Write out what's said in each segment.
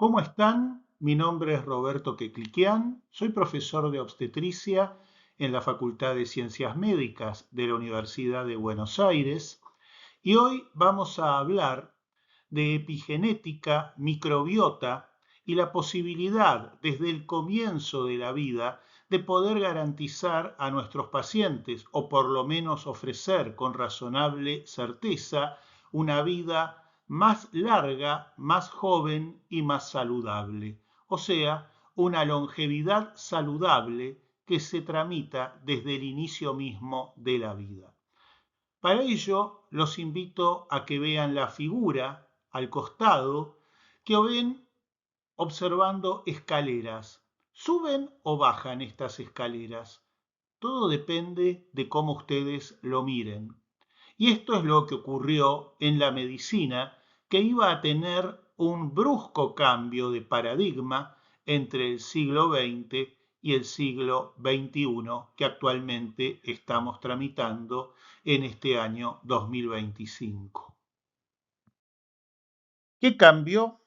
¿Cómo están? Mi nombre es Roberto Quecliquian, soy profesor de obstetricia en la Facultad de Ciencias Médicas de la Universidad de Buenos Aires y hoy vamos a hablar de epigenética, microbiota y la posibilidad desde el comienzo de la vida de poder garantizar a nuestros pacientes o por lo menos ofrecer con razonable certeza una vida más larga, más joven y más saludable. O sea, una longevidad saludable que se tramita desde el inicio mismo de la vida. Para ello, los invito a que vean la figura al costado, que ven observando escaleras. ¿Suben o bajan estas escaleras? Todo depende de cómo ustedes lo miren. Y esto es lo que ocurrió en la medicina, que iba a tener un brusco cambio de paradigma entre el siglo XX y el siglo XXI, que actualmente estamos tramitando en este año 2025. ¿Qué cambió?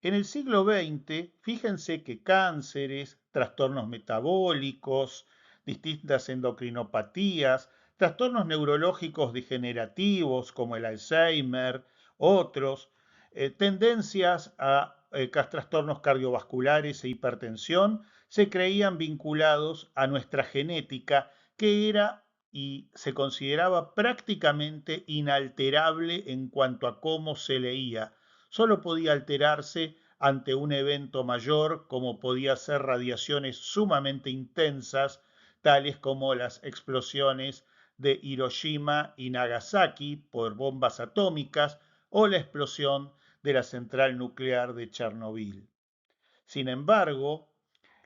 En el siglo XX, fíjense que cánceres, trastornos metabólicos, distintas endocrinopatías, trastornos neurológicos degenerativos como el Alzheimer, otros, tendencias a trastornos cardiovasculares e hipertensión, se creían vinculados a nuestra genética, que era y se consideraba prácticamente inalterable en cuanto a cómo se leía. Solo podía alterarse ante un evento mayor, como podía ser radiaciones sumamente intensas, tales como las explosiones de Hiroshima y Nagasaki por bombas atómicas o la explosión de la central nuclear de Chernobyl. Sin embargo,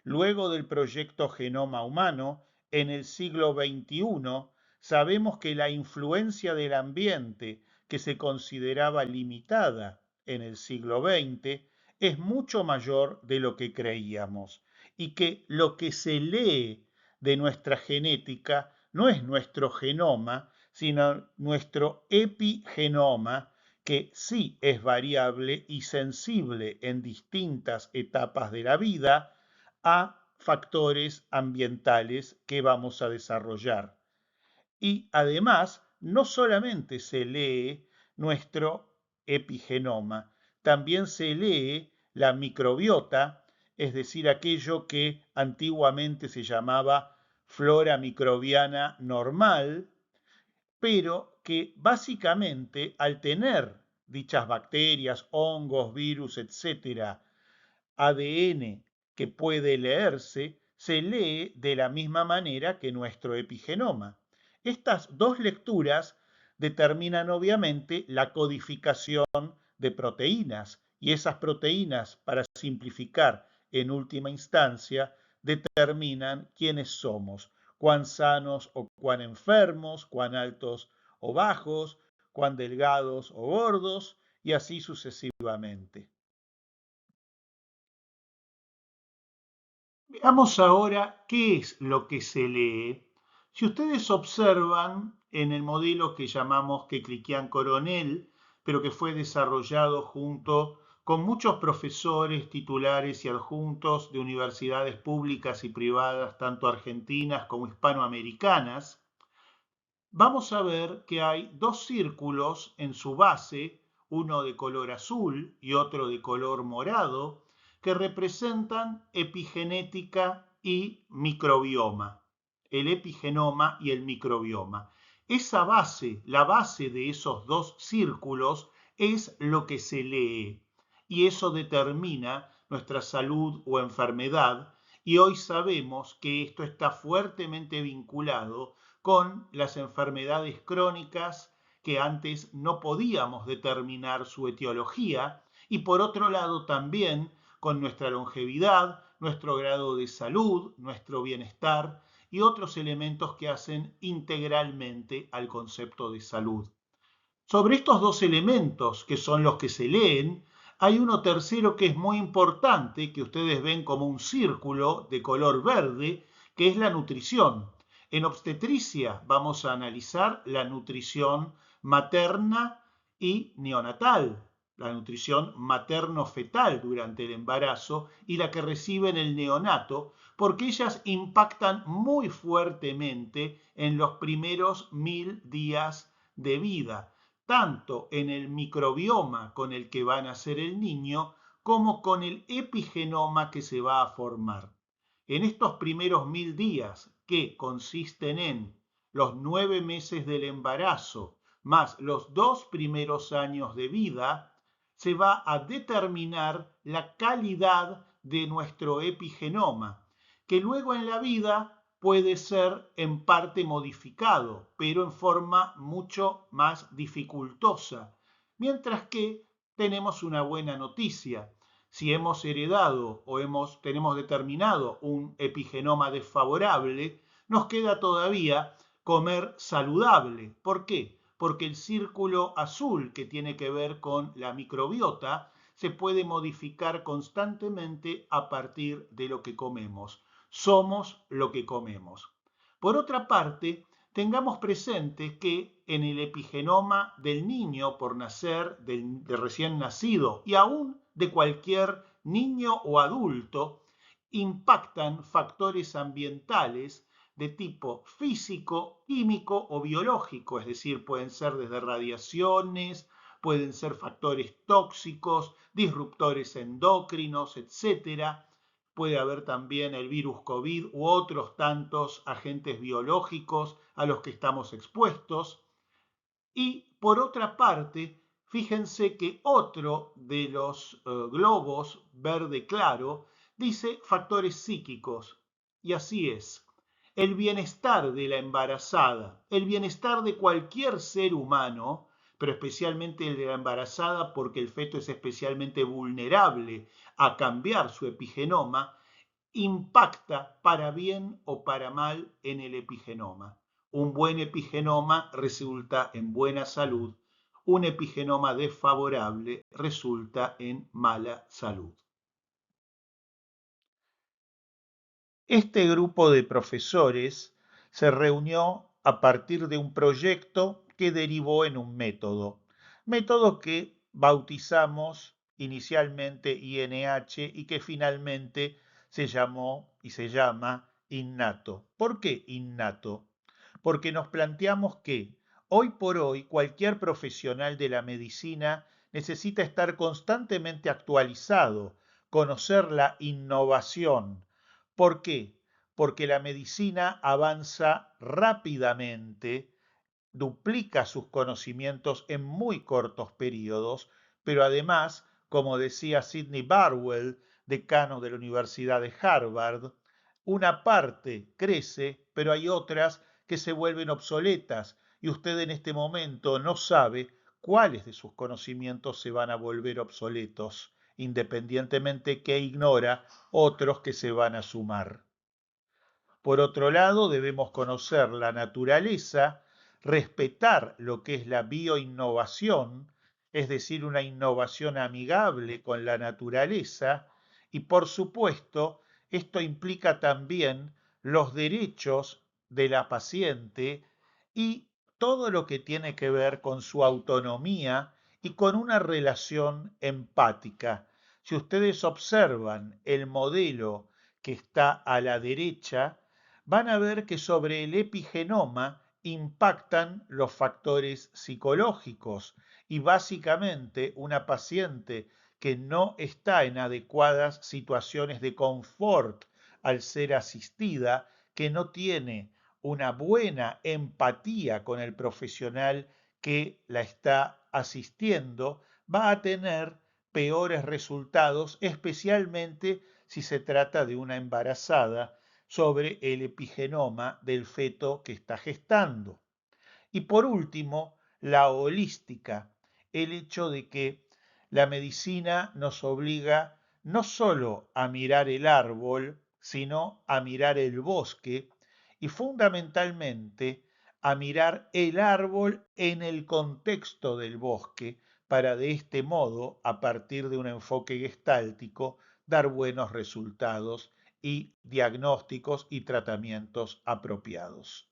luego del proyecto Genoma Humano, en el siglo XXI, sabemos que la influencia del ambiente, que se consideraba limitada en el siglo XX, es mucho mayor de lo que creíamos y que lo que se lee de nuestra genética no es nuestro genoma, sino nuestro epigenoma, que sí es variable y sensible en distintas etapas de la vida a factores ambientales que vamos a desarrollar. Y además, no solamente se lee nuestro epigenoma, también se lee la microbiota, es decir, aquello que antiguamente se llamaba flora microbiana normal, pero que básicamente al tener dichas bacterias, hongos, virus, etcétera, ADN que puede leerse, se lee de la misma manera que nuestro epigenoma. Estas dos lecturas determinan obviamente la codificación de proteínas y esas proteínas, para simplificar en última instancia, determinan quiénes somos, cuán sanos o cuán enfermos, cuán altos o bajos, cuán delgados o gordos y así sucesivamente. Veamos ahora qué es lo que se lee. Si ustedes observan en el modelo que llamamos Quecliquian-Coronel, pero que fue desarrollado junto con muchos profesores titulares y adjuntos de universidades públicas y privadas, tanto argentinas como hispanoamericanas, vamos a ver que hay dos círculos en su base, uno de color azul y otro de color morado, que representan epigenética y microbioma, el epigenoma y el microbioma. Esa base, la base de esos dos círculos, es lo que se lee y eso determina nuestra salud o enfermedad, y hoy sabemos que esto está fuertemente vinculado con las enfermedades crónicas que antes no podíamos determinar su etiología, y por otro lado también con nuestra longevidad, nuestro grado de salud, nuestro bienestar y otros elementos que hacen integralmente al concepto de salud. Sobre estos dos elementos, que son los que se leen, hay uno tercero que es muy importante, que ustedes ven como un círculo de color verde, que es la nutrición. En obstetricia vamos a analizar la nutrición materna y neonatal. la nutrición materno-fetal durante el embarazo y la que reciben el neonato, porque ellas impactan muy fuertemente en los primeros 1000 días de vida, tanto en el microbioma con el que va a nacer el niño, como con el epigenoma que se va a formar. En estos primeros 1000 días, que consisten en los 9 meses del embarazo más los 2 primeros años de vida, se va a determinar la calidad de nuestro epigenoma, que luego en la vida puede ser en parte modificado, pero en forma mucho más dificultosa. Mientras que tenemos una buena noticia. Si hemos heredado o tenemos determinado un epigenoma desfavorable, nos queda todavía comer saludable. ¿Por qué? Porque el círculo azul que tiene que ver con la microbiota se puede modificar constantemente a partir de lo que comemos. Somos lo que comemos. Por otra parte, tengamos presente que en el epigenoma del niño por nacer, de recién nacido y aún de cualquier niño o adulto, impactan factores ambientales de tipo físico, químico o biológico, es decir, pueden ser desde radiaciones, pueden ser factores tóxicos, disruptores endocrinos, etcétera. Puede haber también el virus COVID u otros tantos agentes biológicos a los que estamos expuestos. Y por otra parte, fíjense que otro de los globos verde claro dice factores psíquicos. Y así es. El bienestar de la embarazada, el bienestar de cualquier ser humano, pero especialmente el de la embarazada porque el feto es especialmente vulnerable a cambiar su epigenoma, impacta para bien o para mal en el epigenoma. Un buen epigenoma resulta en buena salud, un epigenoma desfavorable resulta en mala salud. Este grupo de profesores se reunió a partir de un proyecto que derivó en un método que bautizamos inicialmente INH y que finalmente se llamó y se llama innato. ¿Por qué innato? Porque nos planteamos que hoy por hoy cualquier profesional de la medicina necesita estar constantemente actualizado, conocer la innovación. ¿Por qué? Porque la medicina avanza rápidamente, duplica sus conocimientos en muy cortos periodos, pero además, como decía Sidney Barwell, decano de la Universidad de Harvard, una parte crece, pero hay otras que se vuelven obsoletas y usted en este momento no sabe cuáles de sus conocimientos se van a volver obsoletos, independientemente que ignora otros que se van a sumar. Por otro lado, debemos conocer la naturaleza, respetar lo que es la bioinnovación, es decir, una innovación amigable con la naturaleza, y por supuesto, esto implica también los derechos de la paciente y todo lo que tiene que ver con su autonomía y con una relación empática. Si ustedes observan el modelo que está a la derecha, van a ver que sobre el epigenoma impactan los factores psicológicos y básicamente una paciente que no está en adecuadas situaciones de confort al ser asistida, que no tiene una buena empatía con el profesional que la está asistiendo, va a tener peores resultados, especialmente si se trata de una embarazada, sobre el epigenoma del feto que está gestando. Y por último, la holística, el hecho de que la medicina nos obliga no solo a mirar el árbol, sino a mirar el bosque y fundamentalmente a mirar el árbol en el contexto del bosque para de este modo, a partir de un enfoque gestáltico, dar buenos resultados y diagnósticos y tratamientos apropiados.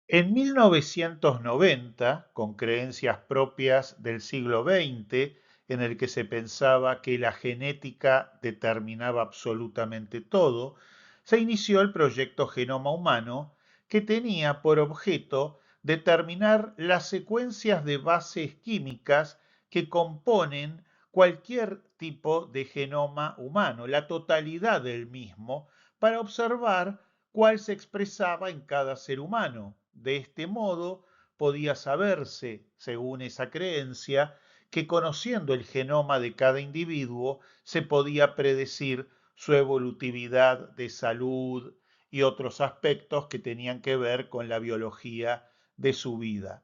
En 1990, con creencias propias del siglo XX, en el que se pensaba que la genética determinaba absolutamente todo, se inició el proyecto Genoma Humano, que tenía por objeto determinar las secuencias de bases químicas que componen cualquier tipo de genoma humano, la totalidad del mismo, para observar cuál se expresaba en cada ser humano. De este modo, podía saberse, según esa creencia, que conociendo el genoma de cada individuo se podía predecir su evolutividad de salud y otros aspectos que tenían que ver con la biología de su vida.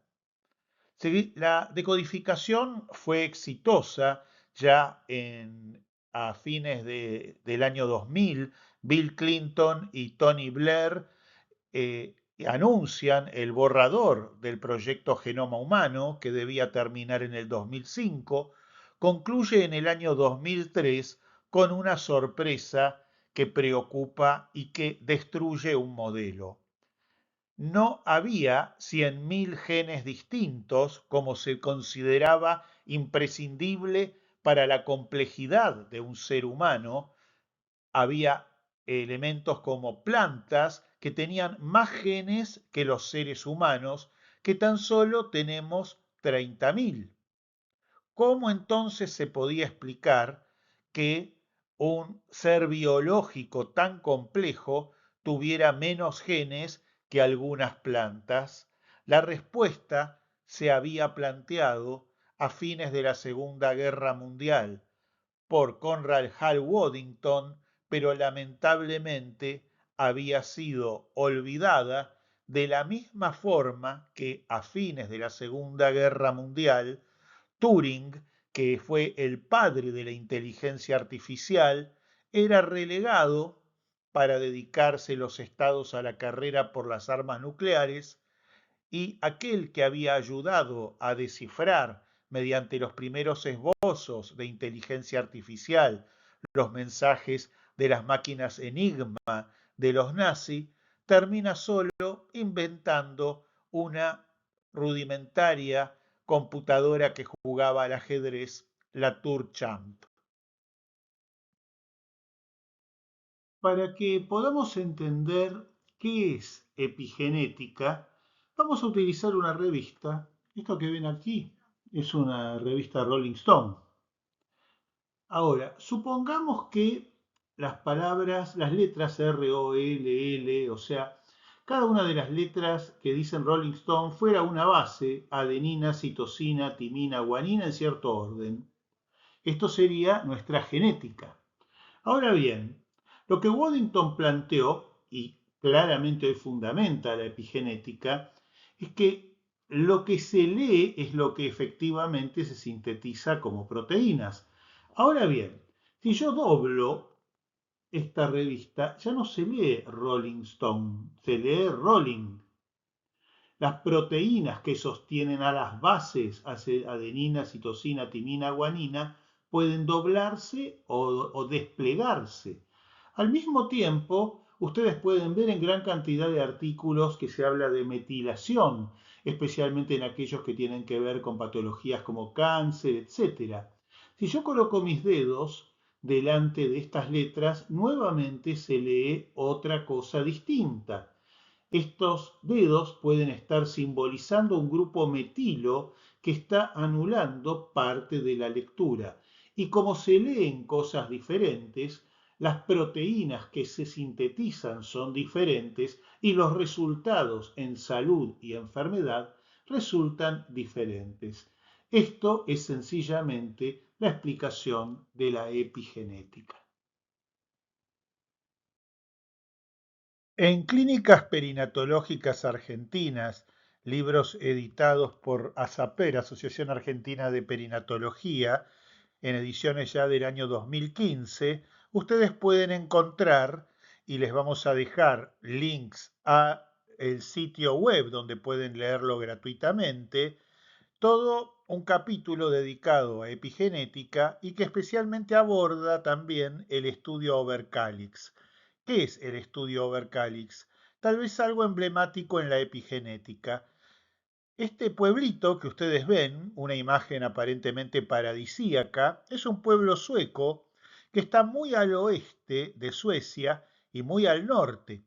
La decodificación fue exitosa ya a fines del año 2000. Bill Clinton y Tony Blair anuncian el borrador del proyecto Genoma Humano, que debía terminar en el 2005, concluye en el año 2003 con una sorpresa que preocupa y que destruye un modelo. No había 100.000 genes distintos, como se consideraba imprescindible para la complejidad de un ser humano. Había elementos como plantas que tenían más genes que los seres humanos, que tan solo tenemos 30.000. ¿Cómo entonces se podía explicar que un ser biológico tan complejo tuviera menos genes que algunas plantas? La respuesta se había planteado a fines de la Segunda Guerra Mundial por Conrad Hall Waddington, pero lamentablemente había sido olvidada de la misma forma que a fines de la Segunda Guerra Mundial Turing, que fue el padre de la inteligencia artificial, era relegado para dedicarse los estados a la carrera por las armas nucleares, y aquel que había ayudado a descifrar mediante los primeros esbozos de inteligencia artificial los mensajes de las máquinas Enigma de los nazis, termina solo inventando una rudimentaria computadora que jugaba al ajedrez, la Tour-Champ. Para que podamos entender qué es epigenética, vamos a utilizar una revista. Esto que ven aquí es una revista Rolling Stone. Ahora, supongamos que las palabras, las letras R, O, L, L, o sea, cada una de las letras que dicen Rolling Stone fuera una base, adenina, citosina, timina, guanina en cierto orden. Esto sería nuestra genética. Ahora bien, lo que Waddington planteó, y claramente hoy fundamenta la epigenética, es que lo que se lee es lo que efectivamente se sintetiza como proteínas. Ahora bien, si yo doblo esta revista, ya no se lee Rolling Stone, se lee Rolling. Las proteínas que sostienen a las bases, adenina, citosina, timina, guanina, pueden doblarse o desplegarse. Al mismo tiempo, ustedes pueden ver en gran cantidad de artículos que se habla de metilación, especialmente en aquellos que tienen que ver con patologías como cáncer, etc. Si yo coloco mis dedos delante de estas letras, nuevamente se lee otra cosa distinta. Estos dedos pueden estar simbolizando un grupo metilo que está anulando parte de la lectura. Y como se leen cosas diferentes, las proteínas que se sintetizan son diferentes y los resultados en salud y enfermedad resultan diferentes. Esto es sencillamente la explicación de la epigenética. En Clínicas Perinatológicas Argentinas, libros editados por ASAPER, Asociación Argentina de Perinatología, en ediciones ya del año 2015, ustedes pueden encontrar, y les vamos a dejar links a el sitio web donde pueden leerlo gratuitamente, todo un capítulo dedicado a epigenética y que especialmente aborda también el estudio Overcalix. ¿Qué es el estudio Overcalix? tal vez algo emblemático en la epigenética. Este pueblito que ustedes ven, una imagen aparentemente paradisíaca, es un pueblo sueco que está muy al oeste de Suecia y muy al norte.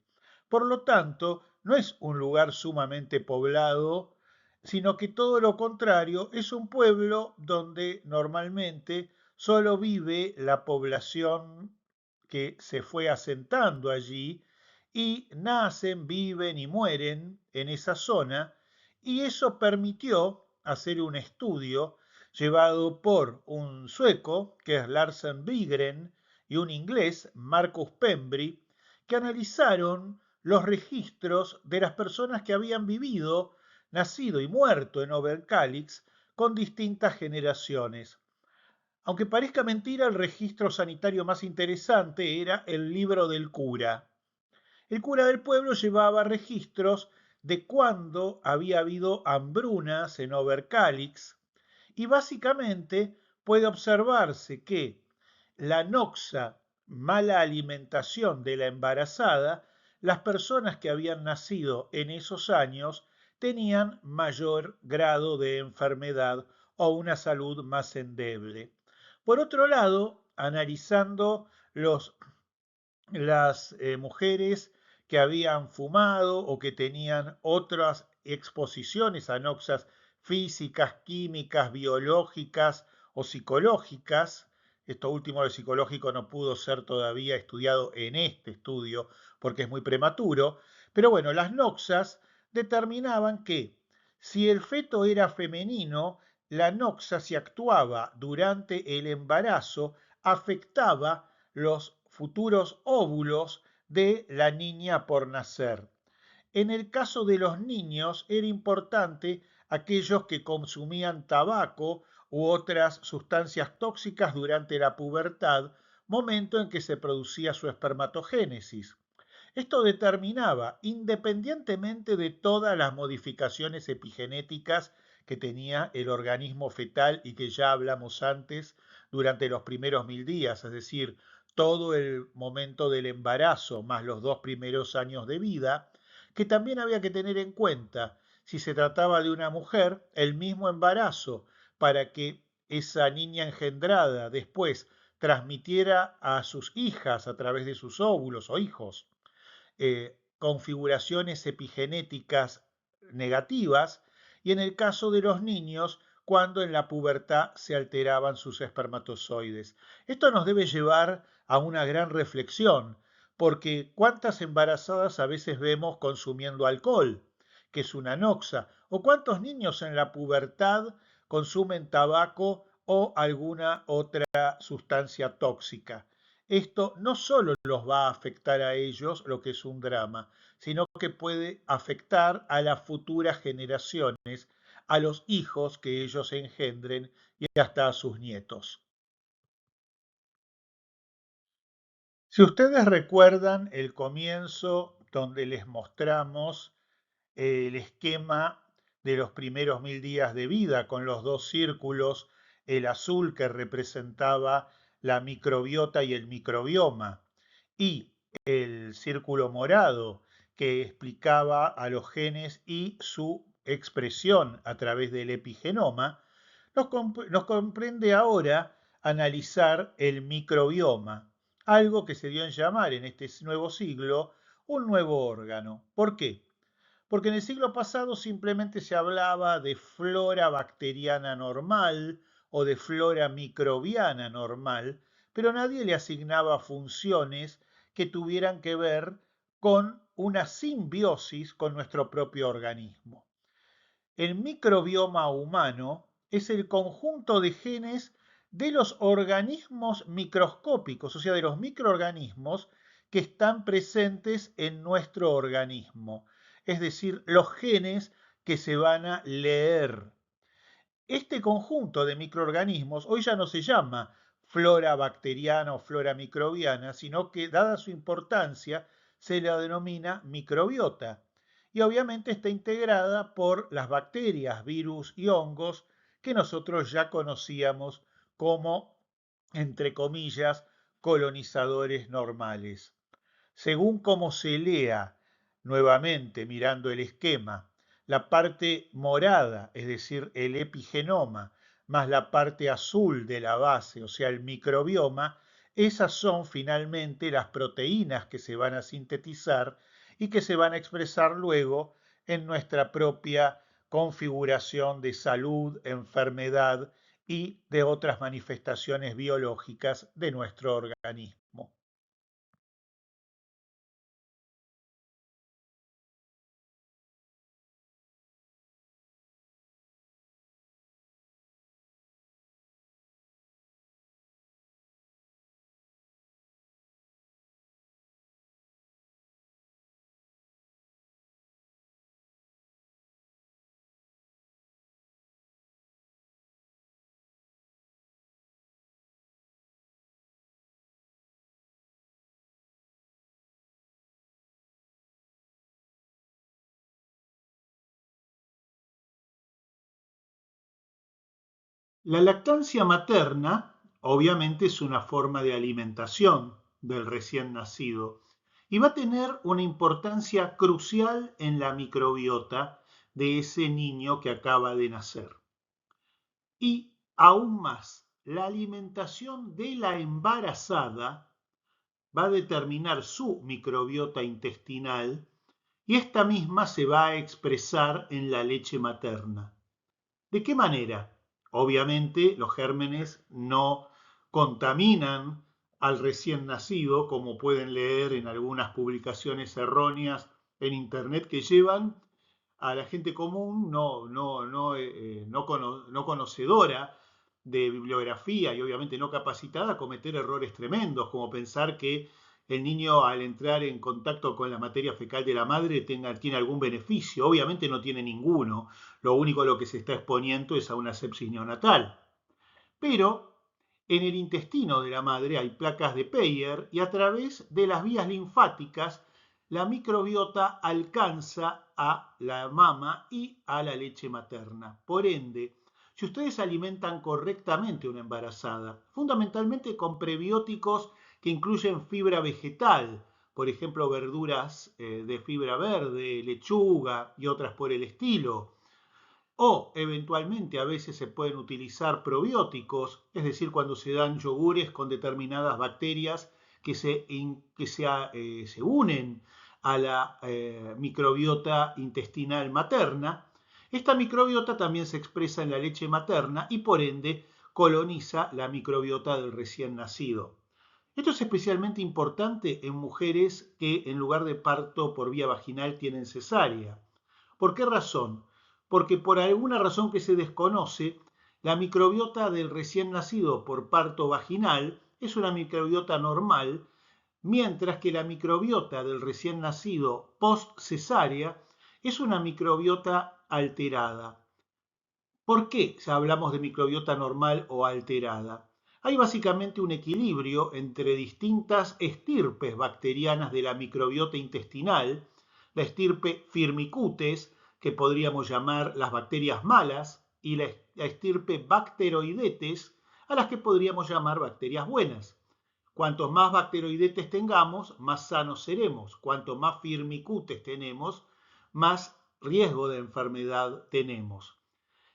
Por lo tanto, no es un lugar sumamente poblado, sino que todo lo contrario, es un pueblo donde normalmente solo vive la población que se fue asentando allí y nacen, viven y mueren en esa zona, y eso permitió hacer un estudio llevado por un sueco, que es Larsen Bigren, y un inglés, Marcus Pembry, que analizaron los registros de las personas que habían vivido, nacido y muerto en Oberkalix con distintas generaciones. Aunque parezca mentira, el registro sanitario más interesante era el libro del cura. El cura del pueblo llevaba registros de cuándo había habido hambrunas en Oberkalix y básicamente puede observarse que la noxa, mala alimentación de la embarazada, las personas que habían nacido en esos años tenían mayor grado de enfermedad o una salud más endeble. Por otro lado, analizando las mujeres que habían fumado o que tenían otras exposiciones a noxas físicas, químicas, biológicas o psicológicas. Esto último de psicológico no pudo ser todavía estudiado en este estudio porque es muy prematuro, pero bueno, las noxas determinaban que si el feto era femenino, la noxa si actuaba durante el embarazo afectaba los futuros óvulos de la niña por nacer. En el caso de los niños era importante aquellos que consumían tabaco u otras sustancias tóxicas durante la pubertad, momento en que se producía su espermatogénesis. Esto determinaba, independientemente de todas las modificaciones epigenéticas que tenía el organismo fetal y que ya hablamos antes durante los primeros 1000 días, es decir, todo el momento del embarazo más los 2 primeros años de vida, que también había que tener en cuenta si se trataba de una mujer, el mismo embarazo para que esa niña engendrada después transmitiera a sus hijas a través de sus óvulos o hijos configuraciones epigenéticas negativas, y en el caso de los niños cuando en la pubertad se alteraban sus espermatozoides. Esto nos debe llevar a una gran reflexión, porque cuántas embarazadas a veces vemos consumiendo alcohol, que es una noxa, o cuántos niños en la pubertad consumen tabaco o alguna otra sustancia tóxica. Esto no solo los va a afectar a ellos, lo que es un drama, sino que puede afectar a las futuras generaciones, a los hijos que ellos engendren y hasta a sus nietos. Si ustedes recuerdan el comienzo donde les mostramos el esquema de los primeros 1000 días de vida con los dos círculos, el azul que representaba la microbiota y el microbioma y el círculo morado que explicaba a los genes y su expresión a través del epigenoma, nos comprende ahora analizar el microbioma, algo que se dio en llamar en este nuevo siglo un nuevo órgano. ¿Por qué? Porque en el siglo pasado simplemente se hablaba de flora bacteriana normal o de flora microbiana normal, pero nadie le asignaba funciones que tuvieran que ver con una simbiosis con nuestro propio organismo. El microbioma humano es el conjunto de genes de los organismos microscópicos, o sea, de los microorganismos que están presentes en nuestro organismo, es decir, los genes que se van a leer. Este conjunto de microorganismos hoy ya no se llama flora bacteriana o flora microbiana, sino que, dada su importancia, se la denomina microbiota. Y obviamente está integrada por las bacterias, virus y hongos que nosotros ya conocíamos como, entre comillas, colonizadores normales. Según como se lea nuevamente mirando el esquema, la parte morada, es decir, el epigenoma, más la parte azul de la base, o sea, el microbioma, esas son finalmente las proteínas que se van a sintetizar y que se van a expresar luego en nuestra propia configuración de salud, enfermedad y de otras manifestaciones biológicas de nuestro organismo. La lactancia materna obviamente es una forma de alimentación del recién nacido y va a tener una importancia crucial en la microbiota de ese niño que acaba de nacer. Y aún más, la alimentación de la embarazada va a determinar su microbiota intestinal y esta misma se va a expresar en la leche materna. ¿De qué manera? Obviamente los gérmenes no contaminan al recién nacido, como pueden leer en algunas publicaciones erróneas en Internet que llevan a la gente común no conocedora de bibliografía y obviamente no capacitada a cometer errores tremendos, como pensar que el niño al entrar en contacto con la materia fecal de la madre tiene algún beneficio. Obviamente no tiene ninguno. Lo único a lo que se está exponiendo es a una sepsis neonatal. Pero en el intestino de la madre hay placas de Peyer y a través de las vías linfáticas la microbiota alcanza a la mama y a la leche materna. Por ende, si ustedes alimentan correctamente a una embarazada, fundamentalmente con prebióticos que incluyen fibra vegetal, por ejemplo, verduras de fibra verde, lechuga y otras por el estilo, o eventualmente a veces se pueden utilizar probióticos, es decir, cuando se dan yogures con determinadas bacterias que se unen a la microbiota intestinal materna. Esta microbiota también se expresa en la leche materna y por ende coloniza la microbiota del recién nacido. Esto es especialmente importante en mujeres que en lugar de parto por vía vaginal tienen cesárea. ¿Por qué razón? Porque por alguna razón que se desconoce, la microbiota del recién nacido por parto vaginal es una microbiota normal, mientras que la microbiota del recién nacido post cesárea es una microbiota alterada. ¿Por qué hablamos de microbiota normal o alterada? Hay básicamente un equilibrio entre distintas estirpes bacterianas de la microbiota intestinal, la estirpe Firmicutes, que podríamos llamar las bacterias malas, y la estirpe Bacteroidetes, a las que podríamos llamar bacterias buenas. Cuantos más bacteroidetes tengamos, más sanos seremos. Cuanto más Firmicutes tenemos, más riesgo de enfermedad tenemos.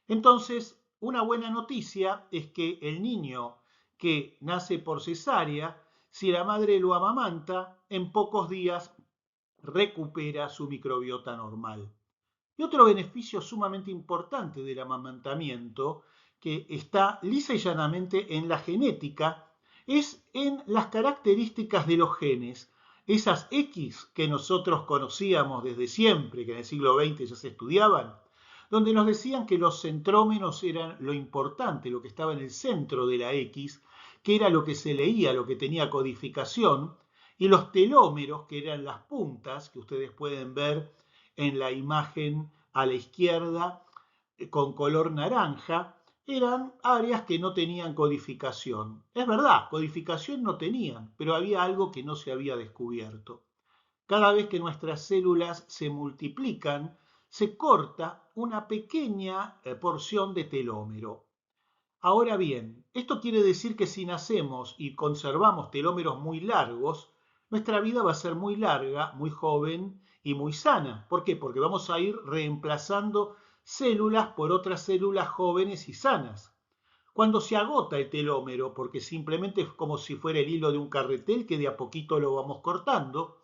Entonces, una buena noticia es que el niño que nace por cesárea, si la madre lo amamanta, en pocos días recupera su microbiota normal. Y otro beneficio sumamente importante del amamantamiento, que está lisa y llanamente en la genética, es en las características de los genes. Esas X que nosotros conocíamos desde siempre, que en el siglo XX ya se estudiaban, donde nos decían que los centrómeros eran lo importante, lo que estaba en el centro de la X, que era lo que se leía, lo que tenía codificación, y los telómeros, que eran las puntas, que ustedes pueden ver en la imagen a la izquierda con color naranja, eran áreas que no tenían codificación. Es verdad, codificación no tenían, pero había algo que no se había descubierto. Cada vez que nuestras células se multiplican, se corta una pequeña porción de telómero. Ahora bien, esto quiere decir que si nacemos y conservamos telómeros muy largos, nuestra vida va a ser muy larga, muy joven y muy sana. ¿Por qué? Porque vamos a ir reemplazando células por otras células jóvenes y sanas. Cuando se agota el telómero, porque simplemente es como si fuera el hilo de un carretel que de a poquito lo vamos cortando,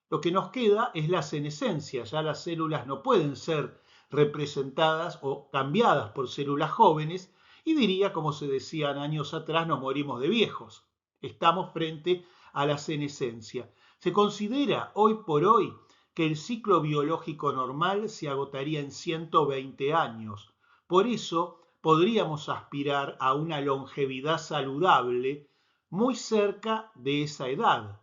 lo que nos queda es la senescencia. Ya las células no pueden ser representadas o cambiadas por células jóvenes y diría, como se decían años atrás, nos morimos de viejos. Estamos frente a la senescencia. Se considera hoy por hoy que el ciclo biológico normal se agotaría en 120 años. Por eso podríamos aspirar a una longevidad saludable muy cerca de esa edad.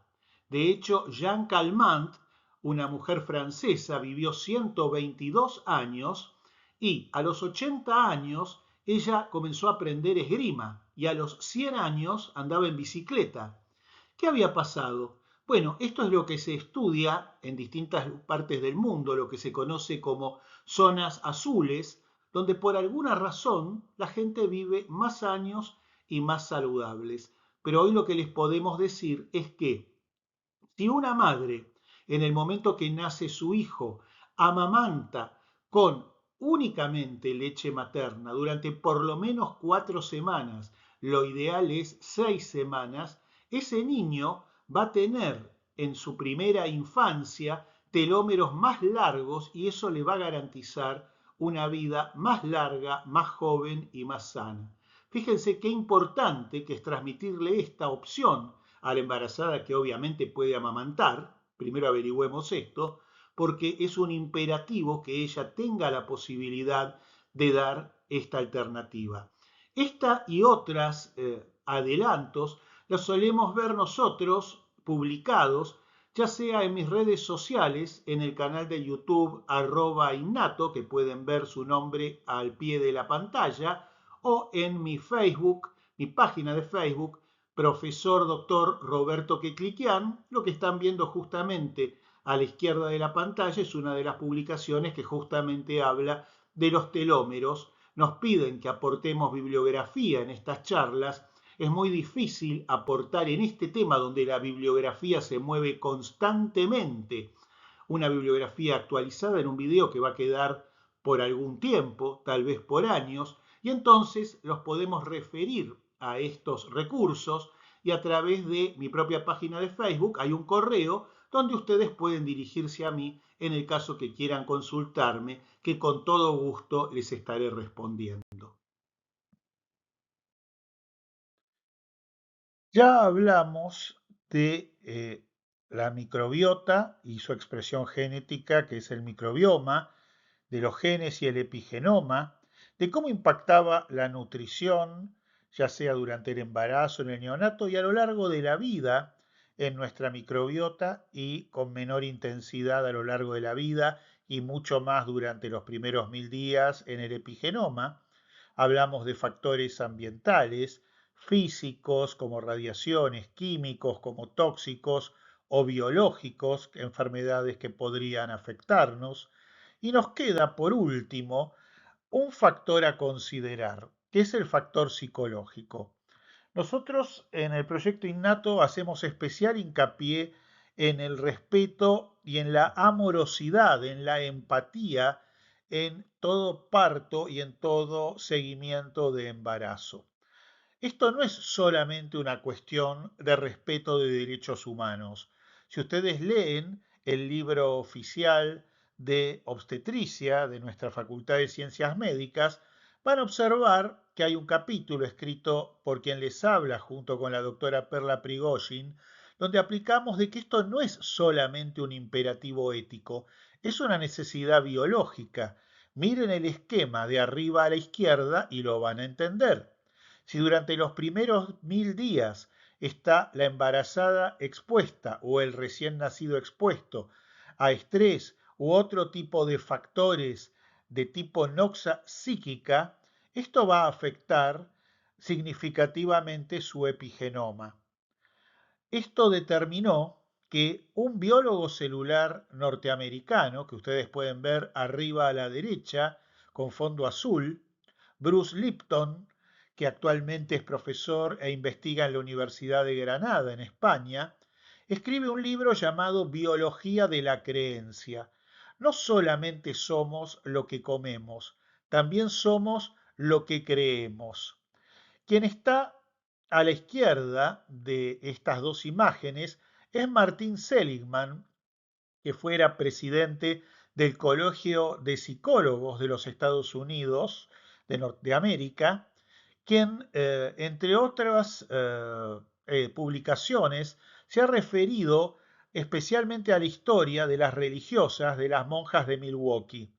De hecho, Jeanne Calment, una mujer francesa, vivió 122 años y a los 80 años ella comenzó a aprender esgrima y a los 100 años andaba en bicicleta. ¿Qué había pasado? Bueno, esto es lo que se estudia en distintas partes del mundo, lo que se conoce como zonas azules, donde por alguna razón la gente vive más años y más saludables. Pero hoy lo que les podemos decir es que si una madre, en el momento que nace su hijo, amamanta con únicamente leche materna durante por lo menos 4 semanas, lo ideal es 6 semanas, ese niño va a tener en su primera infancia telómeros más largos y eso le va a garantizar una vida más larga, más joven y más sana. Fíjense qué importante que es transmitirle esta opción a la embarazada que obviamente puede amamantar, primero averigüemos esto, porque es un imperativo que ella tenga la posibilidad de dar esta alternativa. Esta y otras adelantos los solemos ver nosotros publicados, ya sea en mis redes sociales, en el canal de YouTube @innato, que pueden ver su nombre al pie de la pantalla, o en mi Facebook, mi página de Facebook, profesor doctor Roberto Quecliquian. Lo que están viendo justamente a la izquierda de la pantalla es una de las publicaciones que justamente habla de los telómeros. Nos piden que aportemos bibliografía en estas charlas. Es muy difícil aportar en este tema donde la bibliografía se mueve constantemente, una bibliografía actualizada en un video que va a quedar por algún tiempo, tal vez por años, y entonces los podemos referir a estos recursos y a través de mi propia página de Facebook hay un correo donde ustedes pueden dirigirse a mí en el caso que quieran consultarme, que con todo gusto les estaré respondiendo. Ya hablamos de la microbiota y su expresión genética, que es el microbioma, de los genes y el epigenoma, de cómo impactaba la nutrición, ya sea durante el embarazo, en el neonato y a lo largo de la vida en nuestra microbiota y con menor intensidad a lo largo de la vida y mucho más durante los primeros 1000 días en el epigenoma. Hablamos de factores ambientales, físicos como radiaciones, químicos como tóxicos o biológicos, enfermedades que podrían afectarnos. Y nos queda, por último, un factor a considerar, que es el factor psicológico. Nosotros en el proyecto Innato hacemos especial hincapié en el respeto y en la amorosidad, en la empatía, en todo parto y en todo seguimiento de embarazo. Esto no es solamente una cuestión de respeto de derechos humanos. Si ustedes leen el libro oficial de obstetricia de nuestra Facultad de Ciencias Médicas, van a observar que hay un capítulo escrito por quien les habla junto con la doctora Perla Prigozhin, donde aplicamos de que esto no es solamente un imperativo ético, es una necesidad biológica. Miren el esquema de arriba a la izquierda y lo van a entender. Si durante los primeros 1000 días está la embarazada expuesta o el recién nacido expuesto a estrés u otro tipo de factores de tipo noxa psíquica, esto va a afectar significativamente su epigenoma. Esto determinó que un biólogo celular norteamericano, que ustedes pueden ver arriba a la derecha con fondo azul, Bruce Lipton, que actualmente es profesor e investiga en la Universidad de Granada, en España, escribe un libro llamado Biología de la Creencia. No solamente somos lo que comemos, también somos lo que creemos. Quien está a la izquierda de estas dos imágenes es Martin Seligman, que fuera presidente del Colegio de Psicólogos de los Estados Unidos de Norteamérica, quien, entre otras publicaciones, se ha referido especialmente a la historia de las religiosas de las monjas de Milwaukee.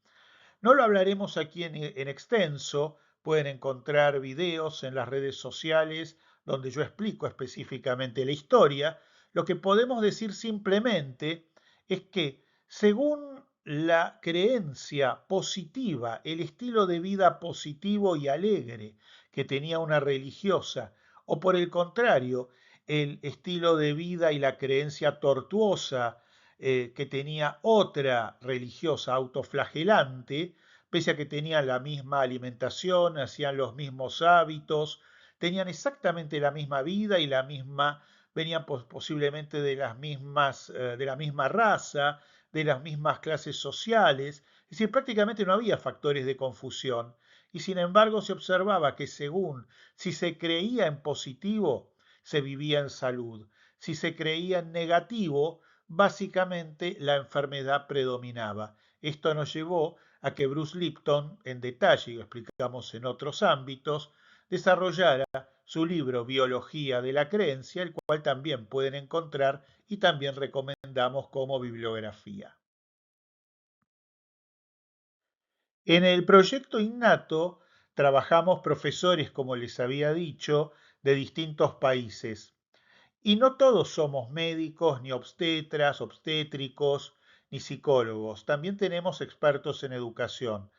No lo hablaremos aquí en extenso, pueden encontrar videos en las redes sociales donde yo explico específicamente la historia. Lo que podemos decir simplemente es que según la creencia positiva, el estilo de vida positivo y alegre que tenía una religiosa, o por el contrario, el estilo de vida y la creencia tortuosa que tenía otra religiosa autoflagelante, pese a que tenían la misma alimentación, hacían los mismos hábitos, tenían exactamente la misma vida y la misma, venían posiblemente de la misma raza, de las mismas clases sociales, es decir, prácticamente no había factores de confusión. Y sin embargo se observaba que según si se creía en positivo, se vivía en salud. Si se creía en negativo, básicamente la enfermedad predominaba. Esto nos llevó a que Bruce Lipton, en detalle, y lo explicamos en otros ámbitos, desarrollara su libro Biología de la Creencia, el cual también pueden encontrar y también recomendamos como bibliografía. En el proyecto Innato trabajamos profesores, como les había dicho, de distintos países. Y no todos somos médicos, ni obstetras, obstétricos, ni psicólogos. También tenemos expertos en educación.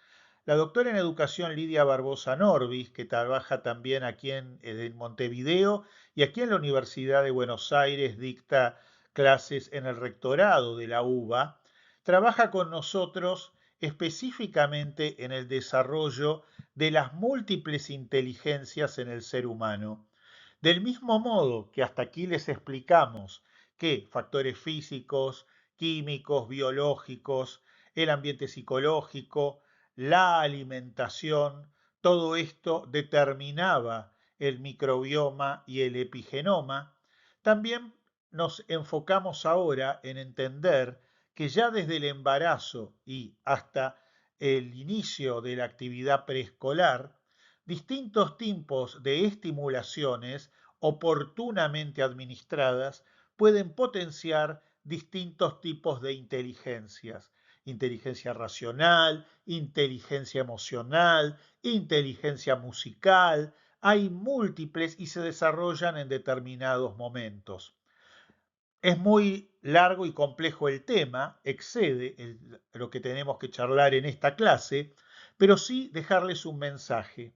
La doctora en educación Lidia Barbosa Norbis, que trabaja también aquí en Montevideo y aquí en la Universidad de Buenos Aires, dicta clases en el rectorado de la UBA, trabaja con nosotros específicamente en el desarrollo de las múltiples inteligencias en el ser humano. Del mismo modo que hasta aquí les explicamos que factores físicos, químicos, biológicos, el ambiente psicológico, la alimentación, todo esto determinaba el microbioma y el epigenoma, también nos enfocamos ahora en entender que ya desde el embarazo y hasta el inicio de la actividad preescolar, distintos tipos de estimulaciones oportunamente administradas pueden potenciar distintos tipos de inteligencias. Inteligencia racional, inteligencia emocional, inteligencia musical. Hay múltiples y se desarrollan en determinados momentos. Es muy largo y complejo el tema, excede lo que tenemos que charlar en esta clase, pero sí dejarles un mensaje.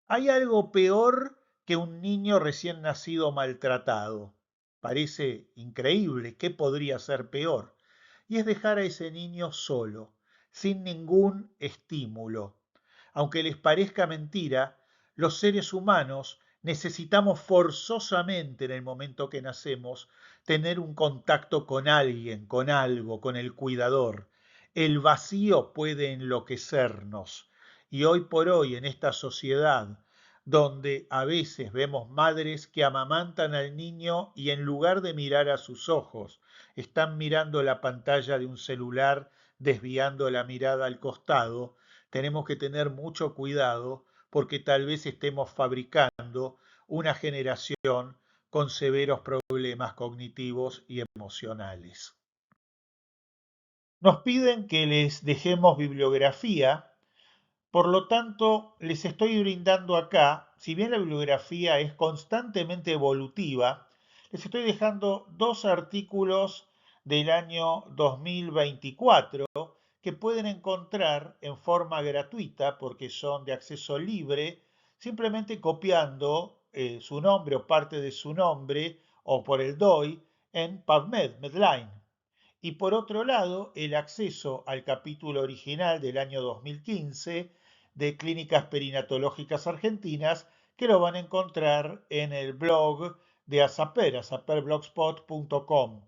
¿Hay algo peor que un niño recién nacido maltratado? Parece increíble, ¿qué podría ser peor? Y es dejar a ese niño solo, sin ningún estímulo. Aunque les parezca mentira, los seres humanos necesitamos forzosamente en el momento que nacemos tener un contacto con alguien, con algo, con el cuidador. El vacío puede enloquecernos. Y hoy por hoy, en esta sociedad, donde a veces vemos madres que amamantan al niño y en lugar de mirar a sus ojos, están mirando la pantalla de un celular, desviando la mirada al costado, tenemos que tener mucho cuidado porque tal vez estemos fabricando una generación con severos problemas cognitivos y emocionales. Nos piden que les dejemos bibliografía. Por lo tanto, les estoy brindando acá, si bien la bibliografía es constantemente evolutiva, les estoy dejando dos artículos del año 2024 que pueden encontrar en forma gratuita porque son de acceso libre, simplemente copiando su nombre o parte de su nombre o por el DOI en PubMed, Medline. Y por otro lado, el acceso al capítulo original del año 2015 de Clínicas Perinatológicas Argentinas, que lo van a encontrar en el blog de ASAPER, asaperblogspot.com.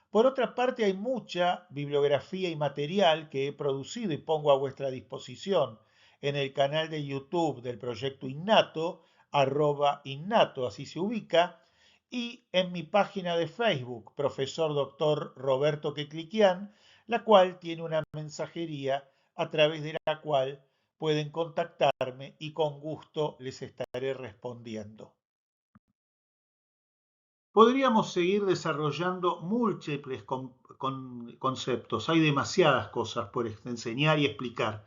Por otra parte, hay mucha bibliografía y material que he producido y pongo a vuestra disposición en el canal de YouTube del Proyecto Innato, @innato, así se ubica, y en mi página de Facebook, Profesor Doctor Roberto Quecliquian, la cual tiene una mensajería a través de la cual pueden contactarme y con gusto les estaré respondiendo. Podríamos seguir desarrollando múltiples conceptos. Hay demasiadas cosas por enseñar y explicar.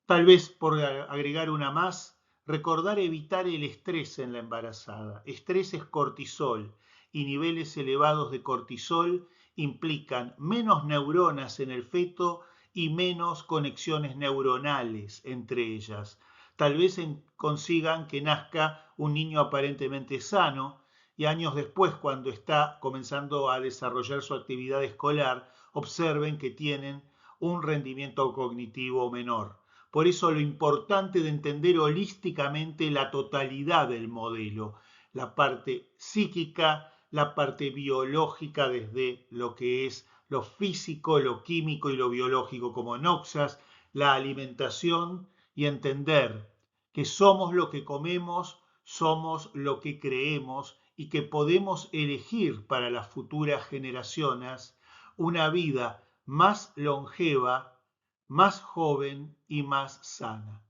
Tal vez por agregar una más, recordar evitar el estrés en la embarazada. Estrés es cortisol y niveles elevados de cortisol implican menos neuronas en el feto y menos conexiones neuronales entre ellas. Tal vez consigan que nazca un niño aparentemente sano y años después, cuando está comenzando a desarrollar su actividad escolar, observen que tienen un rendimiento cognitivo menor. Por eso lo importante de entender holísticamente la totalidad del modelo, la parte psíquica, la parte biológica desde lo que es lo físico, lo químico y lo biológico como Noxas, la alimentación y entender que somos lo que comemos, somos lo que creemos y que podemos elegir para las futuras generaciones una vida más longeva, más joven y más sana.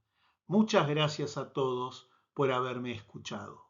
Muchas gracias a todos por haberme escuchado.